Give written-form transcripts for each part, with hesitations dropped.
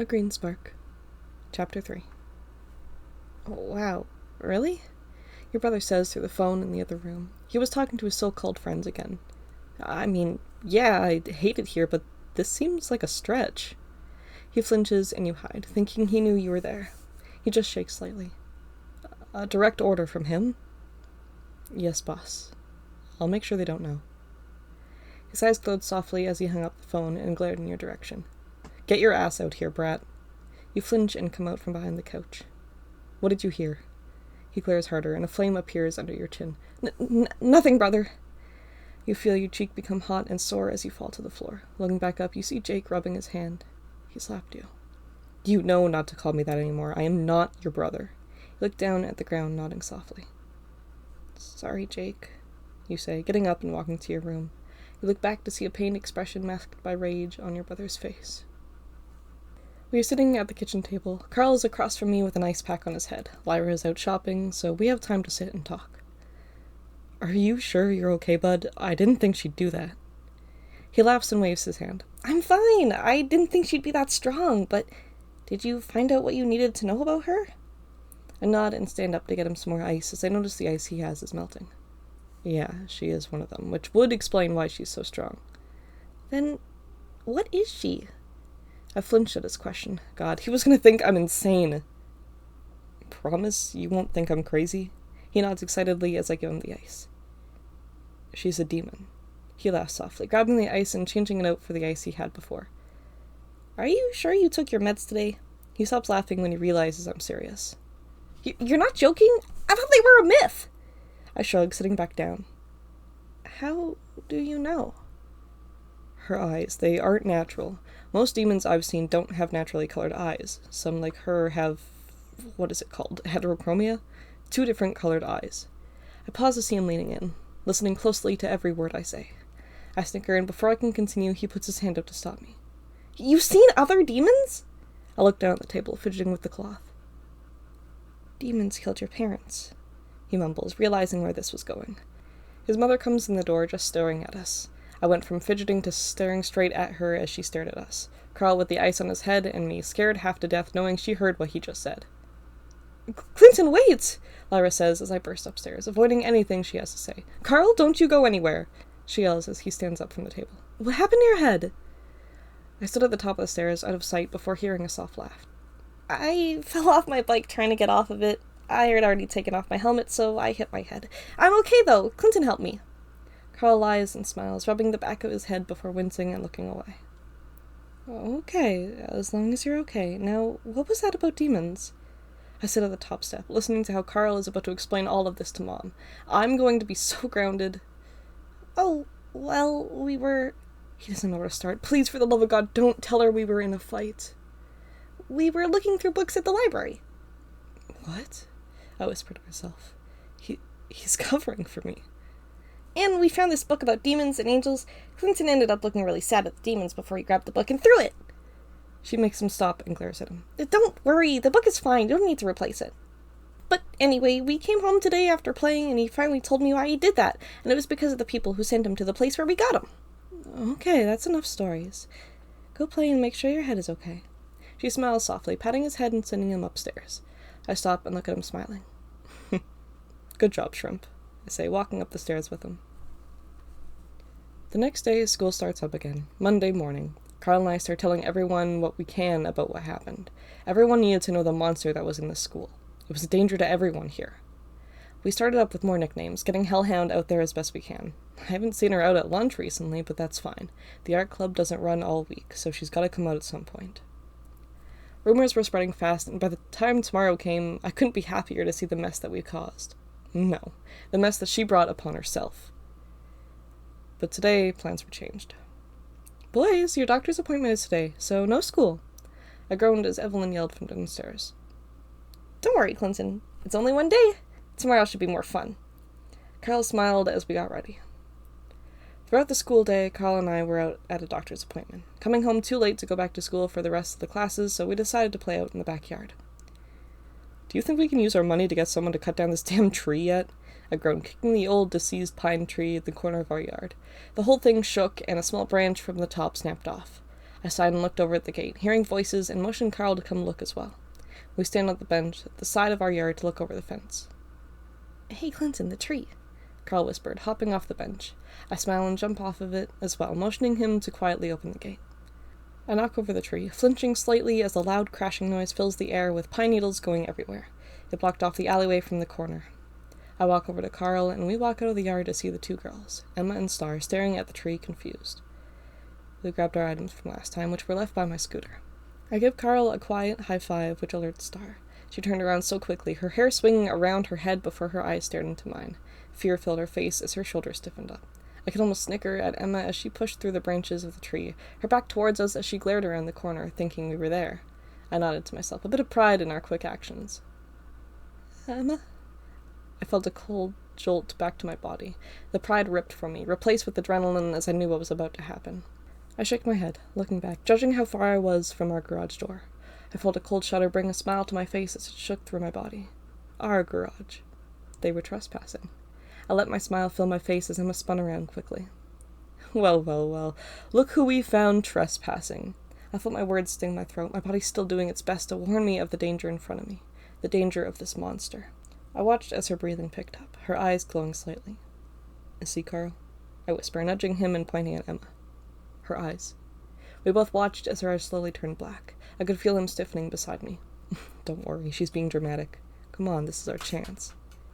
A Green Spark. Chapter 3. Oh, wow, really? Your brother says through the phone in the other room. He was talking to his so-called friends again. I mean, yeah, I hate it here, but this seems like a stretch. He flinches and you hide, thinking he knew you were there. He just shakes slightly. A direct order from him? Yes, boss. I'll make sure they don't know. His eyes glowed softly as he hung up the phone and glared in your direction. Get your ass out here, brat. You flinch and come out from behind the couch. What did you hear? He glares harder, and a flame appears under your chin. Nothing, brother. You feel your cheek become hot and sore as you fall to the floor. Looking back up, you see Jake rubbing his hand. He slapped you. You know not to call me that anymore. I am not your brother. You look down at the ground, nodding softly. Sorry, Jake, you say, getting up and walking to your room. You look back to see a pained expression masked by rage on your brother's face. We are sitting at the kitchen table. Carl is across from me with an ice pack on his head. Lyra is out shopping, so we have time to sit and talk. Are you sure you're okay, bud? I didn't think she'd do that. He laughs and waves his hand. I'm fine. I didn't think she'd be that strong, but did you find out what you needed to know about her? I nod and stand up to get him some more ice as I notice the ice he has is melting. Yeah, she is one of them, which would explain why she's so strong. Then, what is she? I flinched at his question. God, he was going to think I'm insane. Promise you won't think I'm crazy? He nods excitedly as I give him the ice. She's a demon. He laughs softly, grabbing the ice and changing it out for the ice he had before. Are you sure you took your meds today? He stops laughing when he realizes I'm serious. You're not joking? I thought they were a myth! I shrug, sitting back down. How do you know? Her eyes, they aren't natural. Most demons I've seen don't have naturally colored eyes. Some, like her, have, what is it called, heterochromia? 2 different colored eyes. I pause to see him leaning in, listening closely to every word I say. I snicker, and before I can continue, he puts his hand up to stop me. You've seen other demons? I look down at the table, fidgeting with the cloth. Demons killed your parents, he mumbles, realizing where this was going. His mother comes in the door, just staring at us. I went from fidgeting to staring straight at her as she stared at us. Carl with the ice on his head, and me scared half to death knowing she heard what he just said. Clinton, wait! Lyra says as I burst upstairs, avoiding anything she has to say. Carl, don't you go anywhere! She yells as he stands up from the table. What happened to your head? I stood at the top of the stairs, out of sight, before hearing a soft laugh. I fell off my bike trying to get off of it. I had already taken off my helmet, so I hit my head. I'm okay, though. Clinton helped me. Carl lies and smiles, rubbing the back of his head before wincing and looking away. Okay, as long as you're okay. Now, what was that about demons? I sit at the top step, listening to how Carl is about to explain all of this to Mom. I'm going to be so grounded. Oh, well, we were... He doesn't know where to start. Please, for the love of God, don't tell her we were in a fight. We were looking through books at the library. What? I whispered to myself. He's covering for me. And we found this book about demons and angels. Clinton ended up looking really sad at the demons before he grabbed the book and threw it. She makes him stop and glares at him. Don't worry, the book is fine. You don't need to replace it. But anyway, we came home today after playing, and he finally told me why he did that, and it was because of the people who sent him to the place where we got him. Okay, that's enough stories. Go play and make sure your head is okay. She smiles softly, patting his head and sending him upstairs. I stop and look at him smiling. Good job, Shrimp, I say, walking up the stairs with him. The next day, school starts up again. Monday morning. Carl and I start telling everyone what we can about what happened. Everyone needed to know the monster that was in the school. It was a danger to everyone here. We started up with more nicknames, getting Hellhound out there as best we can. I haven't seen her out at lunch recently, but that's fine. The art club doesn't run all week, so she's got to come out at some point. Rumors were spreading fast, and by the time tomorrow came, I couldn't be happier to see the mess that we caused. No, the mess that she brought upon herself. But today, plans were changed. Boys, your doctor's appointment is today, so no school. I groaned as Evelyn yelled from downstairs. Don't worry, Clinton. It's only one day. Tomorrow should be more fun. Carl smiled as we got ready. Throughout the school day, Carl and I were out at a doctor's appointment, coming home too late to go back to school for the rest of the classes, so we decided to play out in the backyard. Do you think we can use our money to get someone to cut down this damn tree yet? I groaned, kicking the old, deceased pine tree at the corner of our yard. The whole thing shook, and a small branch from the top snapped off. I sighed and looked over at the gate, hearing voices, and motioned Carl to come look as well. We stand on the bench at the side of our yard to look over the fence. "Hey, Clinton, the tree," Carl whispered, hopping off the bench. I smile and jump off of it as well, motioning him to quietly open the gate. I knock over the tree, flinching slightly as a loud crashing noise fills the air with pine needles going everywhere. It blocked off the alleyway from the corner. I walk over to Carl, and we walk out of the yard to see the two girls, Emma and Star, staring at the tree, confused. We grabbed our items from last time, which were left by my scooter. I give Carl a quiet high five, which alerts Star. She turned around so quickly, her hair swinging around her head before her eyes stared into mine. Fear filled her face as her shoulders stiffened up. I could almost snicker at Emma as she pushed through the branches of the tree, her back towards us as she glared around the corner, thinking we were there. I nodded to myself, a bit of pride in our quick actions. "Emma?" I felt a cold jolt back to my body. The pride ripped from me, replaced with adrenaline as I knew what was about to happen. I shook my head, looking back, judging how far I was from our garage door. I felt a cold shudder bring a smile to my face as it shook through my body. Our garage. They were trespassing. I let my smile fill my face as Emma spun around quickly. Well, well, well. Look who we found trespassing. I felt my words sting my throat, my body still doing its best to warn me of the danger in front of me. The danger of this monster. I watched as her breathing picked up, her eyes glowing slightly. "See, Carl?" I whisper, nudging him and pointing at Emma. Her eyes. We both watched as her eyes slowly turned black. I could feel him stiffening beside me. "Don't worry, she's being dramatic. Come on, this is our chance."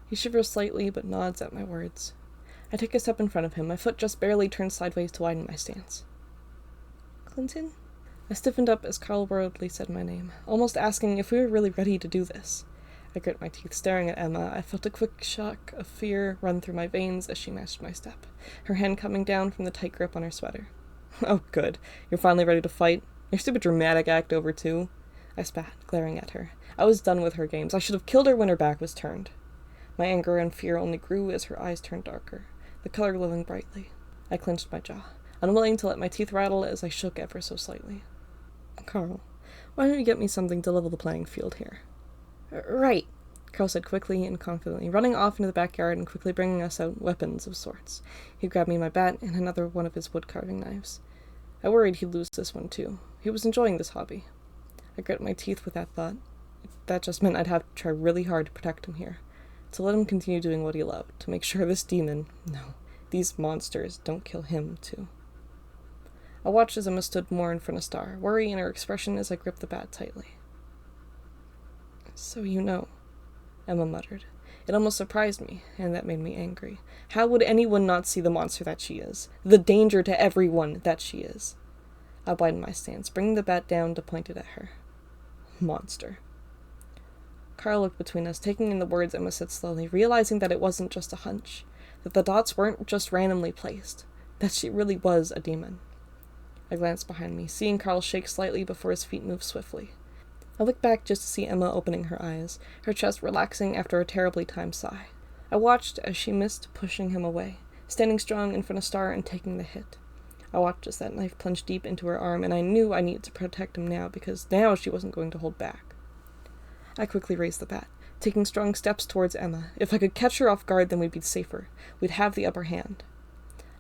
He shivers slightly, but nods at my words. I take a step in front of him, my foot just barely turned sideways to widen my stance. "Clinton?" I stiffened up as Carl worriedly said my name, almost asking if we were really ready to do this. I grit my teeth, staring at Emma. I felt a quick shock of fear run through my veins as she matched my step, her hand coming down from the tight grip on her sweater. "Oh, good. You're finally ready to fight? Your stupid dramatic act over, too?" I spat, glaring at her. I was done with her games. I should have killed her when her back was turned. My anger and fear only grew as her eyes turned darker, the color glowing brightly. I clenched my jaw, unwilling to let my teeth rattle as I shook ever so slightly. "Carl, why don't you get me something to level the playing field here?" "Right," Carl said quickly and confidently, running off into the backyard and quickly bringing us out weapons of sorts. He grabbed me my bat and another one of his wood-carving knives. I worried he'd lose this one, too. He was enjoying this hobby. I grit my teeth with that thought. That just meant I'd have to try really hard to protect him here, to let him continue doing what he loved, to make sure this demon, no, these monsters, don't kill him, too. I watched as Emma stood more in front of Star, worry in her expression as I gripped the bat tightly. "So you know," Emma muttered. It almost surprised me, and that made me angry. How would anyone not see the monster that she is? The danger to everyone that she is? I widened my stance, bringing the bat down to point it at her. Monster. Carl looked between us, taking in the words Emma said slowly, realizing that it wasn't just a hunch, that the dots weren't just randomly placed, that she really was a demon. I glanced behind me, seeing Carl shake slightly before his feet moved swiftly. I looked back just to see Emma opening her eyes, her chest relaxing after a terribly timed sigh. I watched as she missed pushing him away, standing strong in front of Star and taking the hit. I watched as that knife plunged deep into her arm, and I knew I needed to protect him now, because now she wasn't going to hold back. I quickly raised the bat, taking strong steps towards Emma. If I could catch her off guard, then we'd be safer. We'd have the upper hand.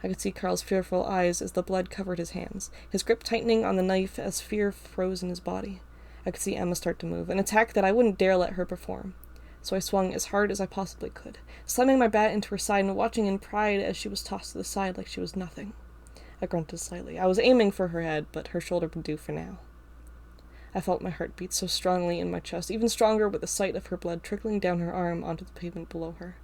I could see Carl's fearful eyes as the blood covered his hands, his grip tightening on the knife as fear froze in his body. I could see Emma start to move, an attack that I wouldn't dare let her perform. So I swung as hard as I possibly could, slamming my bat into her side and watching in pride as she was tossed to the side like she was nothing. I grunted slightly. I was aiming for her head, but her shoulder would do for now. I felt my heart beat so strongly in my chest, even stronger with the sight of her blood trickling down her arm onto the pavement below her.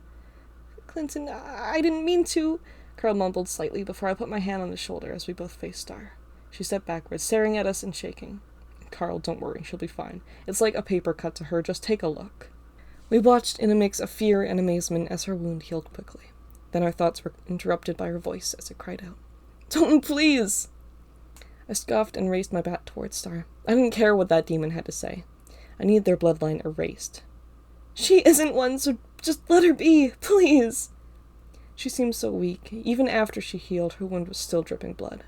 "Clinton, I didn't mean to," Carl mumbled slightly before I put my hand on his shoulder as we both faced Star. She stepped backwards, staring at us and shaking. "Carl, don't worry, she'll be fine. It's like a paper cut to her, just take a look." We watched in a mix of fear and amazement as her wound healed quickly. Then our thoughts were interrupted by her voice as it cried out, "Don't, please!" I scoffed and raised my bat towards Star. I didn't care what that demon had to say. I needed their bloodline erased. "She isn't one, so just let her be, please!" She seemed so weak. Even after she healed, her wound was still dripping blood.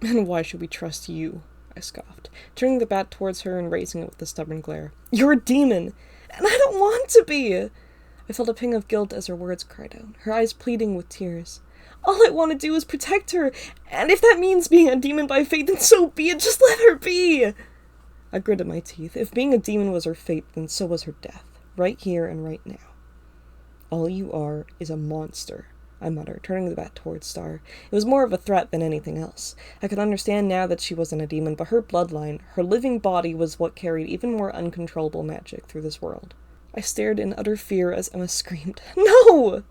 "And why should we trust you?" I scoffed, turning the bat towards her and raising it with a stubborn glare. "You're a demon, and I don't want to be!" I felt a pang of guilt as her words cried out, her eyes pleading with tears. All I want to do is protect her, and if that means being a demon by fate, then so be it. Just let her be. I gritted my teeth. If being a demon was her fate, then so was her death, right here and right now. All you are is a monster, I muttered, turning the bat towards Star. It was more of a threat than anything else. I could understand now that she wasn't a demon, but her bloodline, her living body, was what carried even more uncontrollable magic through this world. I stared in utter fear as Emma screamed, "No!"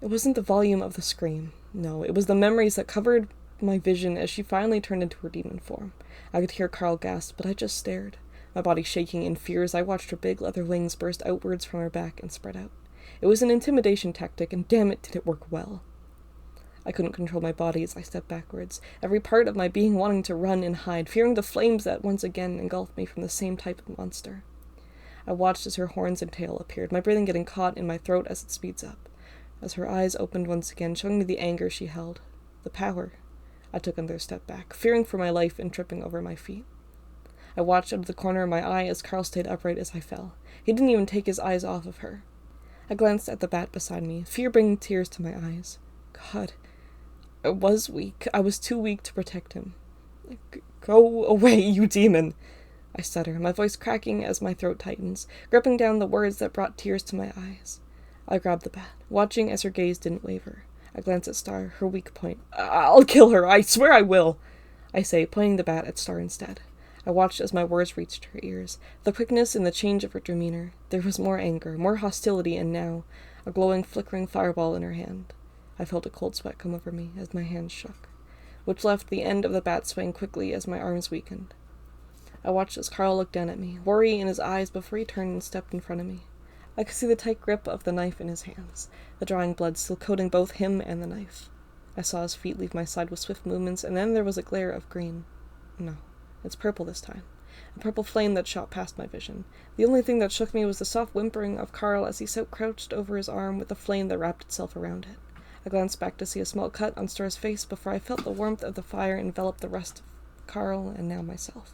It wasn't the volume of the scream. No, it was the memories that covered my vision as she finally turned into her demon form. I could hear Carl gasp, but I just stared, my body shaking in fear as I watched her big leather wings burst outwards from her back and spread out. It was an intimidation tactic, and damn it, did it work well. I couldn't control my body as I stepped backwards, every part of my being wanting to run and hide, fearing the flames that once again engulfed me from the same type of monster. I watched as her horns and tail appeared, my breathing getting caught in my throat as it speeds up. As her eyes opened once again, showing me the anger she held, the power, I took another step back, fearing for my life and tripping over my feet. I watched out of the corner of my eye as Carl stayed upright as I fell. He didn't even take his eyes off of her. I glanced at the bat beside me, fear bringing tears to my eyes. God, I was weak. I was too weak to protect him. Go away, you demon! I stutter, my voice cracking as my throat tightens, gripping down the words that brought tears to my eyes. I grabbed the bat, watching as her gaze didn't waver. I glanced at Star, her weak point. I'll kill her, I swear I will, I say, pointing the bat at Star instead. I watched as my words reached her ears, the quickness and the change of her demeanor. There was more anger, more hostility, and now, a glowing, flickering fireball in her hand. I felt a cold sweat come over me as my hands shook, which left the end of the bat swaying quickly as my arms weakened. I watched as Carl looked down at me, worry in his eyes before he turned and stepped in front of me. I could see the tight grip of the knife in his hands, the drying blood still coating both him and the knife. I saw his feet leave my side with swift movements, and then there was a glare of green. No, it's purple this time. A purple flame that shot past my vision. The only thing that shook me was the soft whimpering of Carl as he sat crouched over his arm with the flame that wrapped itself around it. I glanced back to see a small cut on Star's face before I felt the warmth of the fire envelop the rest of Carl and now myself.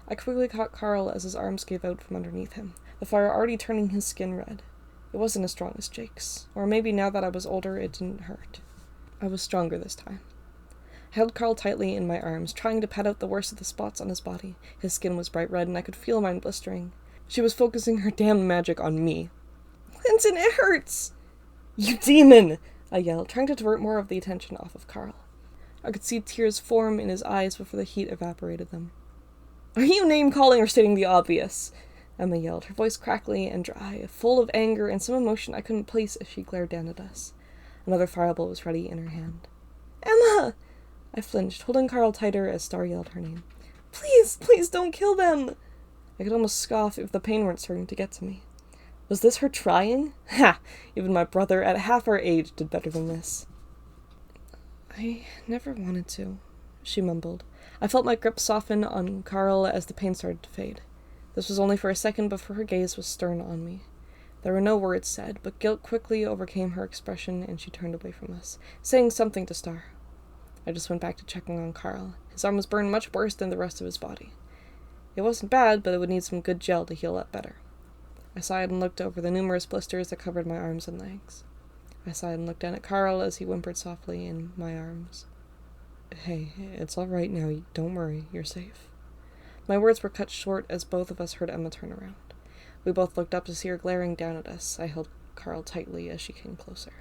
I quickly caught Carl as his arms gave out from underneath him, the fire already turning his skin red. It wasn't as strong as Jake's, or maybe now that I was older it didn't hurt. I was stronger this time. I held Carl tightly in my arms, trying to pat out the worst of the spots on his body. His skin was bright red, and I could feel mine blistering. She was focusing her damned magic on me. "Clinton, it hurts!" "You demon!" I yelled, trying to divert more of the attention off of Carl. I could see tears form in his eyes before the heat evaporated them. "Are you name-calling or stating the obvious?" Emma yelled, her voice crackly and dry, full of anger and some emotion I couldn't place as she glared down at us. Another fireball was ready in her hand. "Emma!" I flinched, holding Carl tighter as Star yelled her name. "Please, please don't kill them!" I could almost scoff if the pain weren't starting to get to me. Was this her trying? Ha! Even my brother, at half our age, did better than this. "I never wanted to," she mumbled. I felt my grip soften on Carl as the pain started to fade. This was only for a second before her gaze was stern on me. There were no words said, but guilt quickly overcame her expression and she turned away from us, saying something to Star. I just went back to checking on Carl. His arm was burned much worse than the rest of his body. It wasn't bad, but it would need some good gel to heal up better. I sighed and looked over the numerous blisters that covered my arms and legs. I sighed and looked down at Carl as he whimpered softly in my arms. "Hey, it's all right now. Don't worry. You're safe." My words were cut short as both of us heard Emma turn around. We both looked up to see her glaring down at us. I held Carl tightly as she came closer.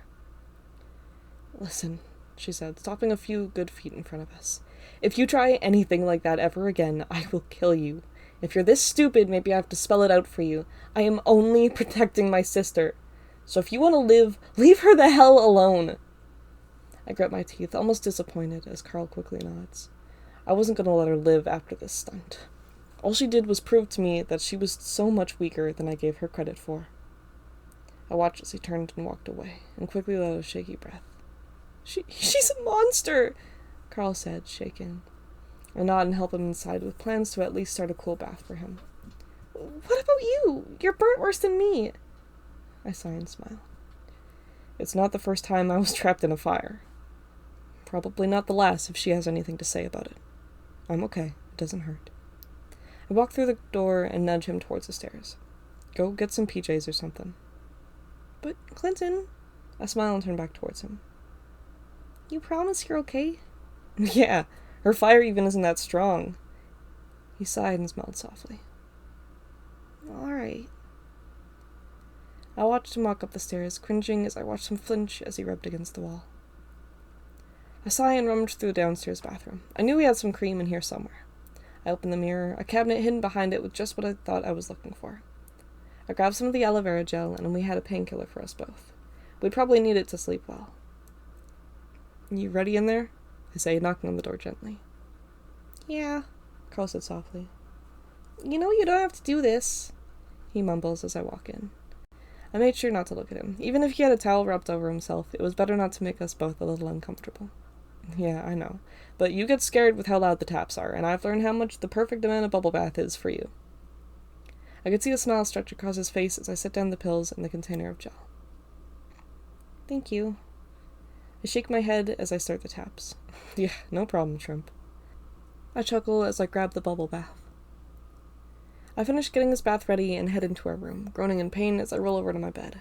"Listen," she said, stopping a few good feet in front of us. "If you try anything like that ever again, I will kill you. If you're this stupid, maybe I have to spell it out for you. I am only protecting my sister. So if you want to live, leave her the hell alone." I grit my teeth, almost disappointed, as Carl quickly nods. I wasn't going to let her live after this stunt. All she did was prove to me that she was so much weaker than I gave her credit for. I watched as he turned and walked away, and quickly let out a shaky breath. She's a monster," Carl said, shaken. I nodded and helped him inside with plans to at least start a cool bath for him. "What about you? You're burnt worse than me." I sighed and smiled. It's not the first time I was trapped in a fire. Probably not the last if she has anything to say about it. I'm okay. It doesn't hurt. I walked through the door and nudged him towards the stairs. "Go get some PJs or something." "But, Clinton..." I smiled and turned back towards him. You promise you're okay? Yeah, her fire even isn't that strong. He sighed and smiled softly. Alright. I watched him walk up the stairs, cringing as I watched him flinch as he rubbed against the wall. I sighed and rummaged through the downstairs bathroom. I knew we had some cream in here somewhere. I opened the mirror, a cabinet hidden behind it with just what I thought I was looking for. I grabbed some of the aloe vera gel, and we had a painkiller for us both. We'd probably need it to sleep well. You ready in there? I say, knocking on the door gently. Yeah, Carl said softly. You know you don't have to do this, he mumbles as I walk in. I made sure not to look at him. Even if he had a towel wrapped over himself, it was better not to make us both a little uncomfortable. Yeah, I know. But you get scared with how loud the taps are, and I've learned how much the perfect amount of bubble bath is for you. I could see a smile stretch across his face as I set down the pills and the container of gel. Thank you. I shake my head as I start the taps. Yeah, no problem, Shrimp. I chuckle as I grab the bubble bath. I finish getting his bath ready and head into our room, groaning in pain as I roll over to my bed.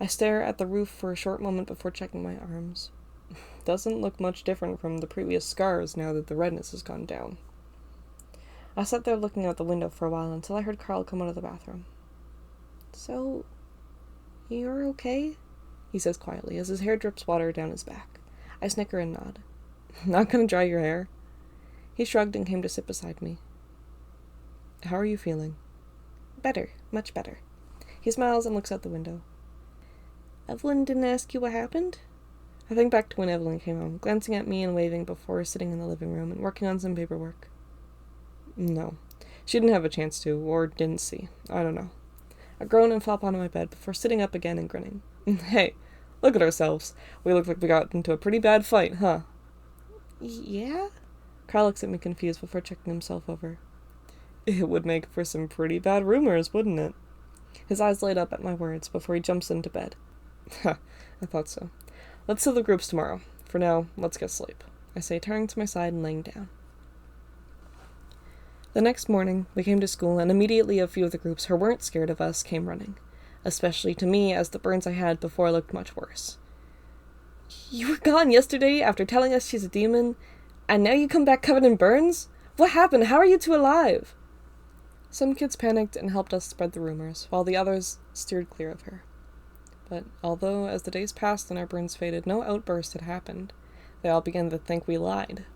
I stare at the roof for a short moment before checking my arms. Doesn't look much different from the previous scars now that the redness has gone down. I sat there looking out the window for a while until I heard Carl come out of the bathroom. So, you're okay? He says quietly as his hair drips water down his back. I snicker and nod. Not gonna dry your hair? He shrugged and came to sit beside me. How are you feeling? Better, much better. He smiles and looks out the window. Evelyn didn't ask you what happened? I think back to when Evelyn came home, glancing at me and waving before sitting in the living room and working on some paperwork. No, she didn't have a chance to, or didn't see. I don't know. I groan and flop onto my bed before sitting up again and grinning. Hey, look at ourselves. We look like we got into a pretty bad fight, huh? Yeah? Carl looks at me confused before checking himself over. It would make for some pretty bad rumors, wouldn't it? His eyes light up at my words before he jumps into bed. Ha, I thought so. Let's do the groups tomorrow. For now, let's get sleep, I say, turning to my side and laying down. The next morning, we came to school, and immediately a few of the groups who weren't scared of us came running, especially to me, as the burns I had before looked much worse. You were gone yesterday after telling us she's a demon, and now you come back covered in burns? What happened? How are you two alive? Some kids panicked and helped us spread the rumors, while the others steered clear of her. But although, as the days passed and our burns faded, no outburst had happened, they all began to think we lied.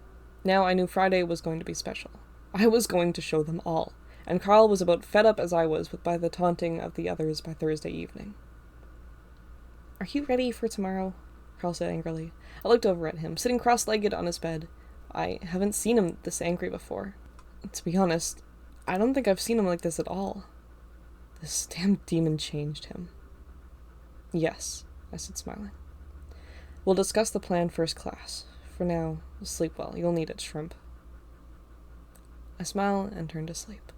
Now I knew Friday was going to be special. I was going to show them all, and Carl was about fed up as I was by the taunting of the others by Thursday evening. Are you ready for tomorrow? Carl said angrily. I looked over at him, sitting cross-legged on his bed. I haven't seen him this angry before. To be honest, I don't think I've seen him like this at all. This damn demon changed him. Yes, I said, smiling. We'll discuss the plan first class. For now, sleep well. You'll need it, Shrimp. I smile and turn to sleep.